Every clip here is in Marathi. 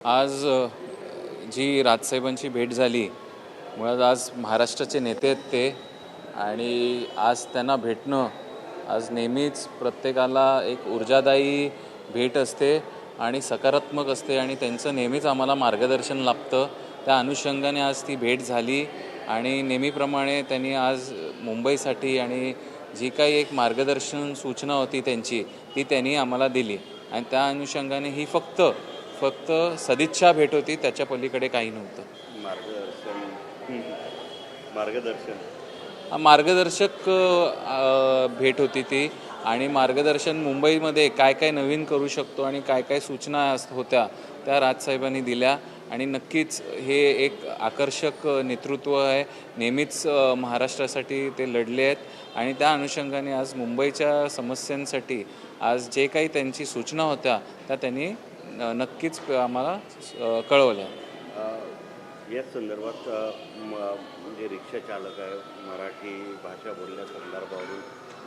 आज जी राजसाहेबांची भेट झाली, मुळात आज महाराष्ट्राचे नेते आहेत ते, आणि आज त्यांना भेटणं आज नेहमीच प्रत्येकाला एक ऊर्जादायी भेट असते आणि सकारात्मक असते, आणि त्यांचं नेहमीच आम्हाला मार्गदर्शन लाभतं. त्या अनुषंगाने आज ती भेट झाली आणि नेहमीप्रमाणे त्यांनी आज मुंबईसाठी आणि जी काही एक मार्गदर्शन सूचना होती ती त्यांनी आम्हाला दिली, आणि त्या अनुषंगाने ही फक्त सदिच्छा भेट होती, त्याच्या पलीकडे काही नव्हतं. मार्गदर्शक भेट होती ती, आणि मार्गदर्शन मुंबईमध्ये काय काय नवीन करू शकतो आणि काय काय सूचना होत्या त्या राजसाहेबांनी दिल्या. आणि नक्कीच हे एक आकर्षक नेतृत्व आहे. नेहमीच महाराष्ट्रासाठी ते लढले आहेत, आणि त्या अनुषंगाने आज मुंबईच्या समस्यांसाठी आज जे काही त्यांची सूचना होत्या त्या त्यांनी नक्कीच आम्हाला कळवल्या. याच संदर्भात म्हणजे रिक्षा चालक आहे, मराठी भाषा बोलण्यासंदर्भावरून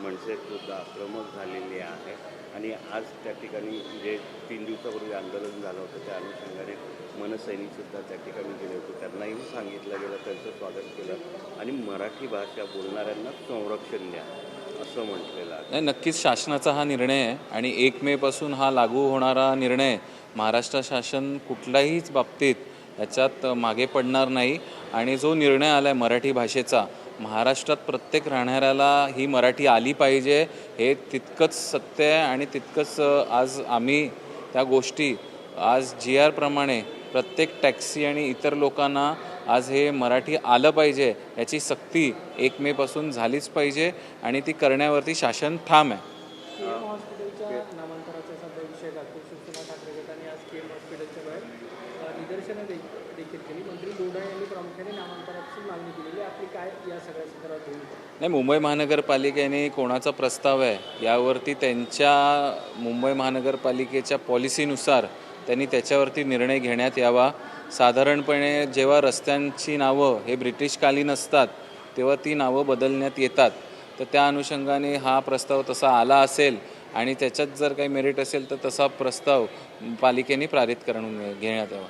मनसेसुद्धा आक्रमक झालेली आहे, आणि आज त्या ठिकाणी जे 3 दिवसापूर्वी आंदोलन झालं होतं त्या अनुषंगाने मनसैनिकसुद्धा त्या ठिकाणी गेले होते. त्यांनाही सांगितलं गेलं, त्यांचं स्वागत केलं, आणि मराठी भाषा बोलणाऱ्यांना संरक्षण द्या असं म्हटलेलं आहे. नाही, नक्कीच शासनाचा हा निर्णय आहे, आणि 1 मे पासून हा लागू होणारा निर्णय. महाराष्ट्र शासन कुठल्याहीच बाबतीत याच्यात मागे पडणार नाही, आणि जो निर्णय आला आहे मराठी भाषेचा, महाराष्ट्रात प्रत्येक राहणाऱ्याला ही मराठी आली पाहिजे हे तितकंच सत्य आहे. आणि तितकंच आज आम्ही त्या गोष्टी आज GR प्रमाणे प्रत्येक टॅक्सी आणि इतर लोकांना आज हे मराठी आलं पाहिजे याची सक्ती 1 मे पासून झालीच पाहिजे, आणि ती करण्यावरती शासन ठाम आहे. हॉस्पिटलच्या नामांतराचा सध्या विषय लागतो. शिवसेना ठाकरे गटाने आज KM हॉस्पिटलच्या बाहेर निदर्शनं देखील केली. मंत्री लोढा यांनी प्रामुख्याने नामांतराची मागणी केलेली. आपली काय या सगळ्या संदर्भात होईल? नाही, मुंबई महानगरपालिकेने कोणाचा प्रस्ताव आहे यावरती त्यांच्या मुंबई महानगरपालिकेच्या पॉलिसीनुसार त्यांनी त्याच्यावरती निर्णय घेण्यात यावा. साधारणपणे जेव्हा रस्त्यांची नावं हे ब्रिटिशकालीन असतात तेव्हा ती नावं बदलण्यात येतात, तर त्या अनुषंगाने हा प्रस्ताव तसा आला असेल, आणि त्याच्यात जर काही मेरिट असेल तर तसा प्रस्ताव पालिकेने पारित करून घेण्यात यावा.